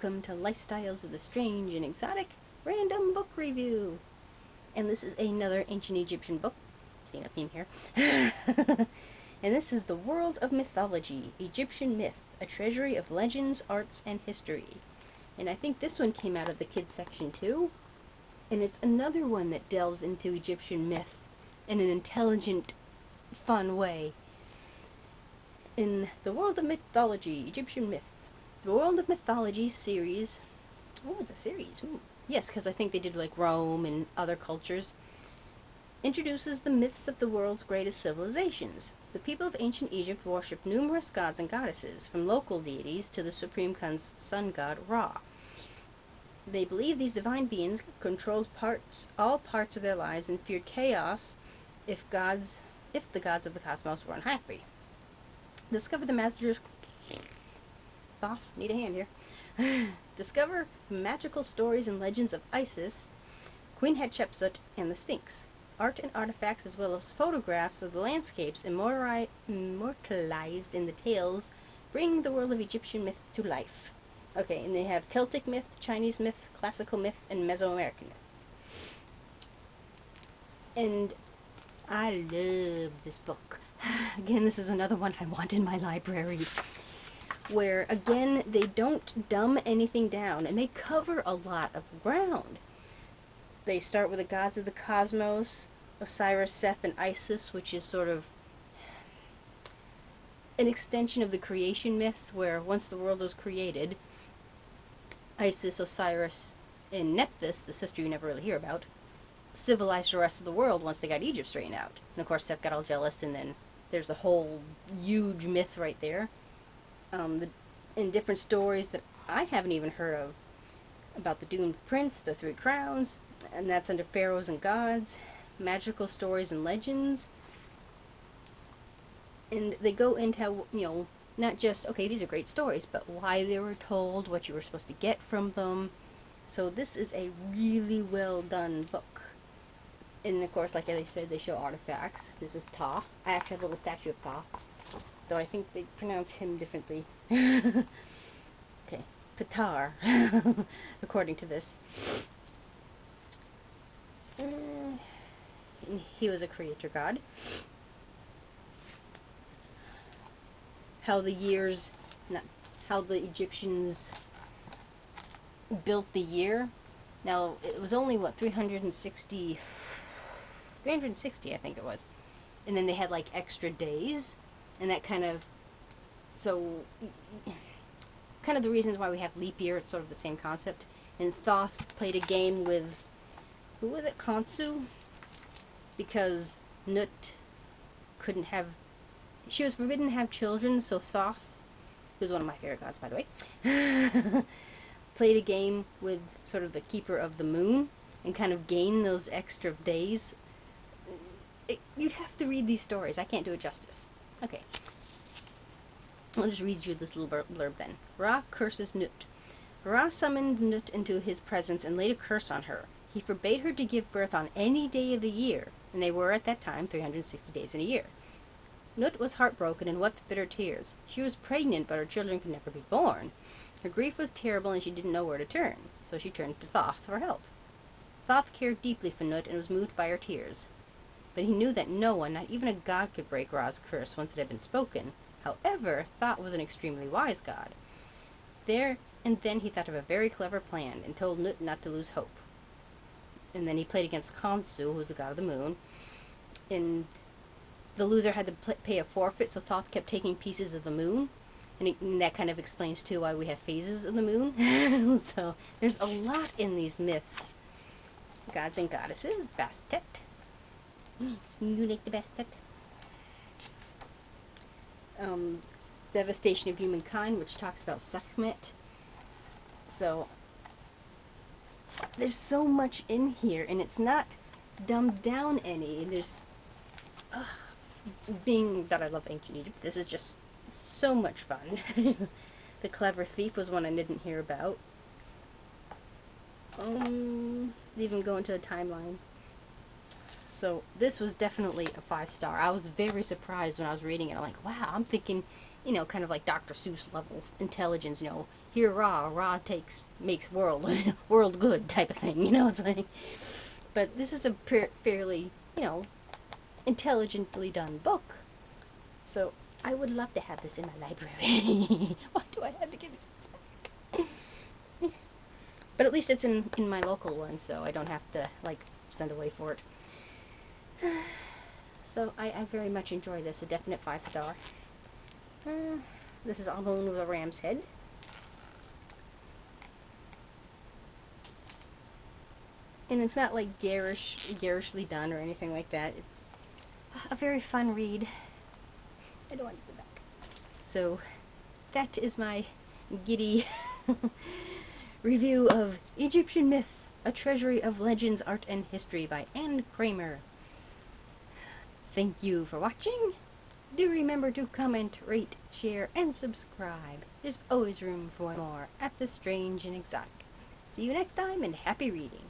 welcome to Lifestyles of the Strange and Exotic Random Book Review. And this is another ancient Egyptian book. Seeing a theme here. And this is The World of Mythology, Egyptian Myth, a treasury of legends, arts, and history. And I think this one came out of the kids section too. And it's another one that delves into Egyptian myth in an intelligent, fun way. In The World of Mythology, Egyptian Myth. The World of Mythology series. Oh, it's a series. Ooh. Yes, because I think they did like Rome and other cultures. Introduces the myths of the world's greatest civilizations. The people of ancient Egypt worshipped numerous gods and goddesses, from local deities to the supreme sun god Ra. They believed these divine beings controlled all parts of their lives and feared chaos if the gods of the cosmos were unhappy. Discover the masters. Thoth, need a hand here. Discover magical stories and legends of Isis, Queen Hatshepsut, and the Sphinx. Art and artifacts as well as photographs of the landscapes immortalized in the tales bring the world of Egyptian myth to life. Okay, and they have Celtic myth, Chinese myth, classical myth, and Mesoamerican myth. And I love this book. Again, this is another one I want in my library, where, again, they don't dumb anything down, and they cover a lot of ground. They start with the gods of the cosmos, Osiris, Seth, and Isis, which is sort of an extension of the creation myth, where once the world was created, Isis, Osiris, and Nephthys, the sister you never really hear about, civilized the rest of the world once they got Egypt straightened out. And of course Seth got all jealous, and then there's a whole huge myth right there. In different stories that I haven't even heard of, about the doomed prince, the three crowns, and that's under pharaohs and gods, magical stories and legends. And they go into how, not just, okay, these are great stories, but why they were told, what you were supposed to get from them. So this is a really well done book. And of course, like I said, they show artifacts. This is Ptah. I actually have a little statue of Ptah, though I think they pronounce him differently. Okay, Ptah, according to this. He was a creator god. How the Egyptians built the year. Now, it was only, 360, I think it was. And then they had, like, extra days. And that kind of the reasons why we have leap year, it's sort of the same concept. And Thoth played a game with, who was it, Khonsu? Because Nut couldn't have, she was forbidden to have children, so Thoth, who's one of my favorite gods, by the way, played a game with sort of the keeper of the moon and kind of gained those extra days. You'd have to read these stories. I can't do it justice. Okay. I'll just read you this little blurb then. Ra curses Nut. Ra summoned Nut into his presence and laid a curse on her. He forbade her to give birth on any day of the year, and they were at that time 360 days in a year. Nut was heartbroken and wept bitter tears. She was pregnant, but her children could never be born. Her grief was terrible, and she didn't know where to turn, so she turned to Thoth for help. Thoth cared deeply for Nut and was moved by her tears. But he knew that no one, not even a god, could break Ra's curse once it had been spoken. However, Thoth was an extremely wise god. There and then he thought of a very clever plan and told Nut not to lose hope. And then he played against Khonsu, who was the god of the moon, and the loser had to pay a forfeit, so Thoth kept taking pieces of the moon, and that kind of explains too why we have phases of the moon. So there's a lot in these myths. Gods and goddesses, Bastet. You like the Bastet? Devastation of humankind, which talks about Sekhmet. So there's so much in here, and it's not dumbed down any. There's being that I love ancient Egypt, this is just so much fun. The Clever Thief was one I didn't hear about. They even go into a timeline. So this was definitely a 5-star. I was very surprised when I was reading it. I'm like, wow, I'm thinking, kind of like Dr. Seuss level intelligence, here Ra makes world world good type of thing, you know. It's like, but this is a fairly, you know, intelligently done book. So I would love to have this in my library. Why do I have to give this back? But at least it's in my local one, so I don't have to, like, send away for it. So I very much enjoy this. A definite 5-star. This is Alone with a Ram's Head. And it's not like garishly done or anything like that. It's a very fun read. I don't want to go back. So that is my giddy review of Egyptian Myth, A Treasury of Legends, Art, and History by Anne Kramer. Thank you for watching. Do remember to comment, rate, share, and subscribe. There's always room for more at The Strange and Exotic. See you next time, and happy reading.